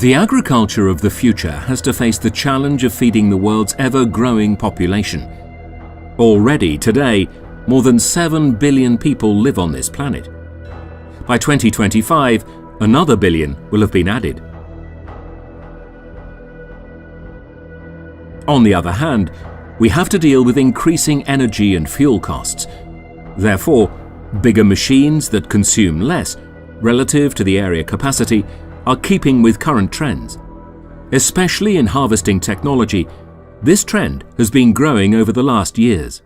The agriculture of the future has to face the challenge of feeding the world's ever-growing population. Already, today, more than 7 billion people live on this planet. By 2025, another billion will have been added. On the other hand, we have to deal with increasing energy and fuel costs. Therefore, bigger machines that consume less, relative to the area capacity, are keeping with current trends. Especially in harvesting technology, this trend has been growing over the last years.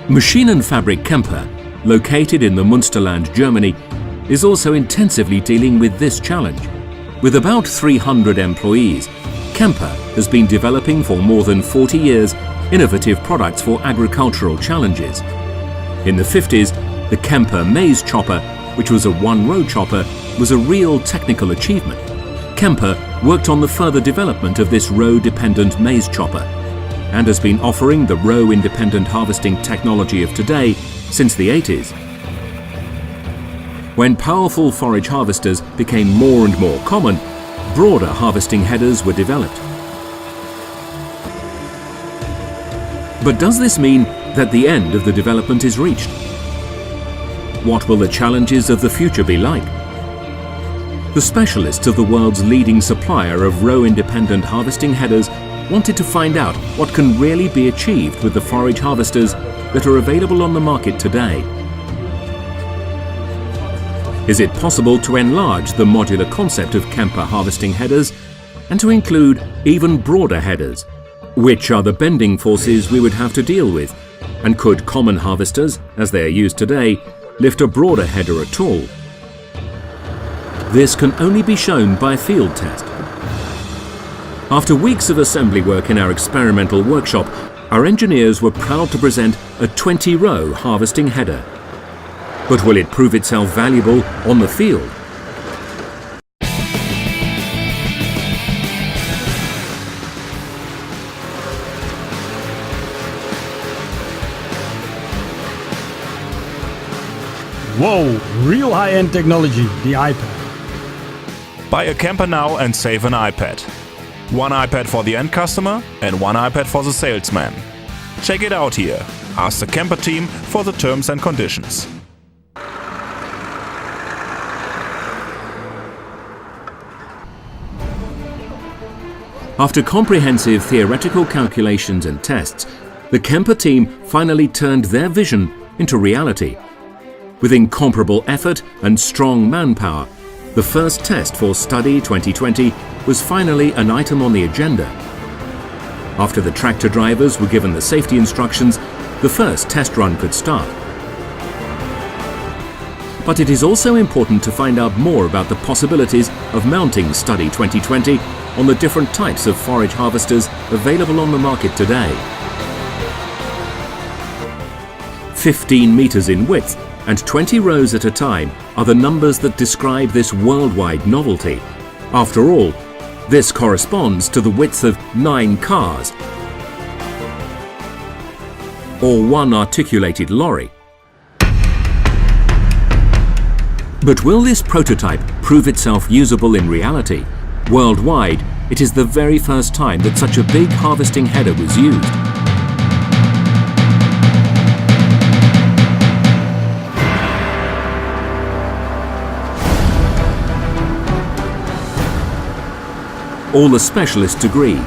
Maschinen Fabrik Kemper, located in the Münsterland, Germany, is also intensively dealing with this challenge. With about 300 employees, Kemper has been developing for more than 40 years innovative products for agricultural challenges. In the 50s, the Kemper maize chopper, which was a one-row chopper, was a real technical achievement. Kemper worked on the further development of this row-dependent maize chopper and has been offering the row-independent harvesting technology of today since the 80s. When powerful forage harvesters became more and more common, broader harvesting headers were developed. But does this mean that the end of the development is reached? What will the challenges of the future be like? The specialists of the world's leading supplier of row-independent harvesting headers wanted to find out what can really be achieved with the forage harvesters that are available on the market today. Is it possible to enlarge the modular concept of Kemper harvesting headers and to include even broader headers? Which are the bending forces we would have to deal with? And could common harvesters, as they are used today, lift a broader header at all? This can only be shown by field test. After weeks of assembly work in our experimental workshop, our engineers were proud to present a 20-row harvesting header. But will it prove itself valuable on the field? Whoa, real high-end technology, the iPad. Buy a Kemper now and save an iPad. One iPad for the end customer and one iPad for the salesman. Check it out here. Ask the Kemper team for the terms and conditions. After comprehensive theoretical calculations and tests, the Kemper team finally turned their vision into reality. With incomparable effort and strong manpower, the first test for Study 2020 was finally an item on the agenda. After the tractor drivers were given the safety instructions, the first test run could start. But it is also important to find out more about the possibilities of mounting Study 2020 on the different types of forage harvesters available on the market today. 15 meters in width and 20 rows at a time are the numbers that describe this worldwide novelty. After all, this corresponds to the width of 9 cars or one articulated lorry. But will this prototype prove itself usable in reality? Worldwide, it is the very first time that such a big harvesting header was used. All the specialists agree.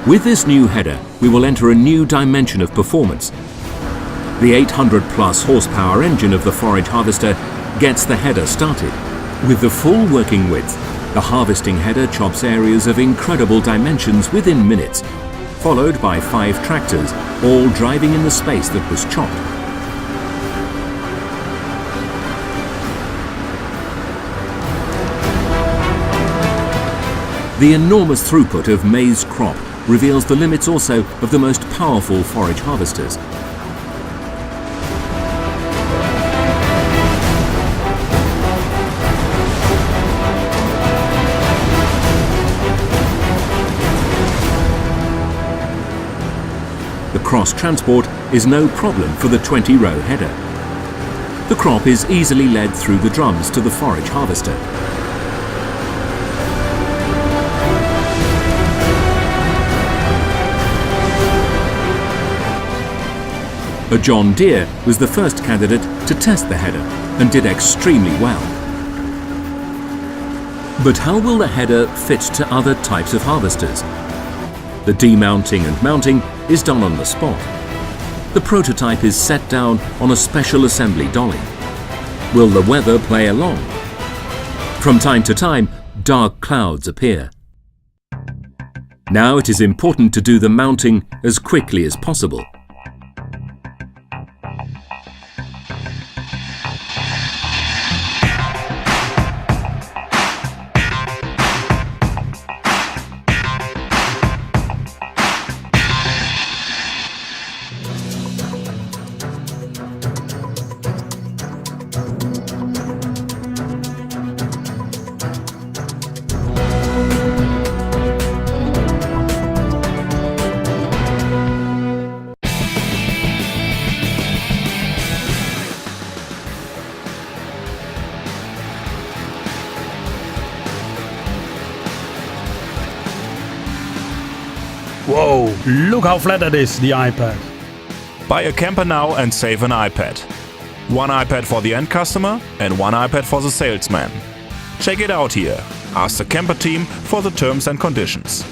With this new header, we will enter a new dimension of performance. The 800+ horsepower engine of the forage harvester gets the header started. With the full working width, the harvesting header chops areas of incredible dimensions within minutes, followed by 5 tractors, all driving in the space that was chopped. The enormous throughput of maize crop reveals the limits also of the most powerful forage harvesters. The cross-transport is no problem for the 20-row header. The crop is easily led through the drums to the forage harvester. A John Deere was the first candidate to test the header and did extremely well. But how will the header fit to other types of harvesters? The demounting and mounting is done on the spot. The prototype is set down on a special assembly dolly. Will the weather play along? From time to time, dark clouds appear. Now it is important to do the mounting as quickly as possible. Whoa, look how flat that is, the iPad. Buy a camper now and save an iPad. One iPad for the end customer and one iPad for the salesman. Check it out here. Ask the camper team for the terms and conditions.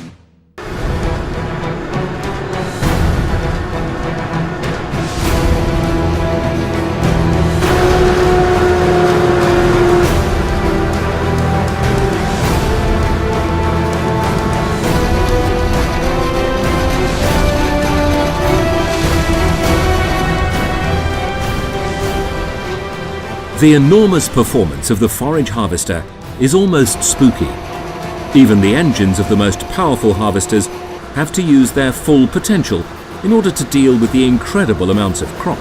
The enormous performance of the forage harvester is almost spooky. Even the engines of the most powerful harvesters have to use their full potential in order to deal with the incredible amounts of crop.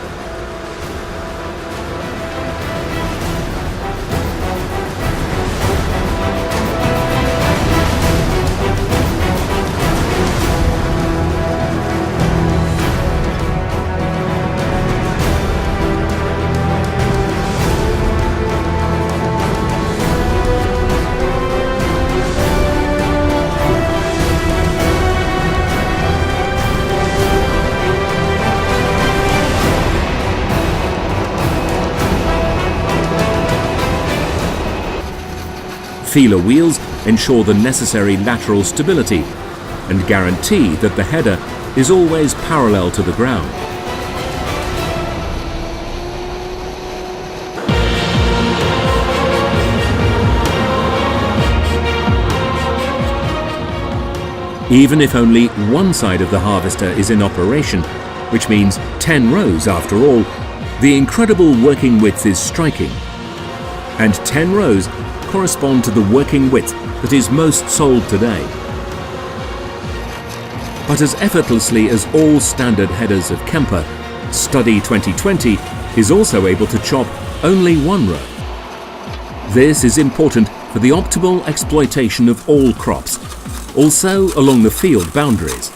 Feeler wheels ensure the necessary lateral stability and guarantee that the header is always parallel to the ground. Even if only one side of the harvester is in operation, which means 10 rows after all, the incredible working width is striking. And 10 rows correspond to the working width that is most sold today. But as effortlessly as all standard headers of Kemper, Study 2020 is also able to chop only one row. This is important for the optimal exploitation of all crops, also along the field boundaries.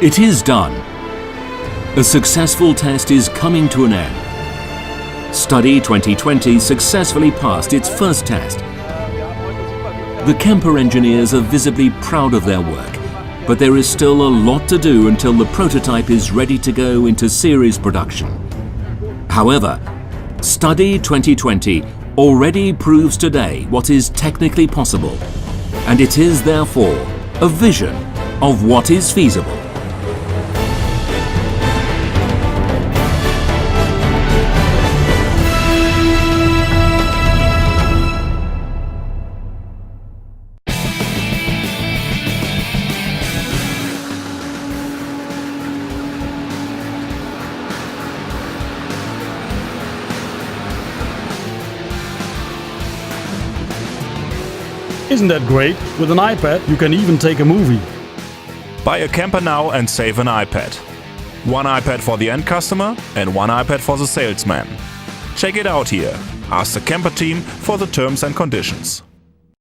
It is done. A successful test is coming to an end. Study 2020 successfully passed its first test. The Kemper engineers are visibly proud of their work, but there is still a lot to do until the prototype is ready to go into series production. However, Study 2020 already proves today what is technically possible, and it is therefore a vision of what is feasible. Isn't that great? With an iPad, you can even take a movie. Buy a camper now and save an iPad. One iPad for the end customer and one iPad for the salesman. Check it out here. Ask the camper team for the terms and conditions.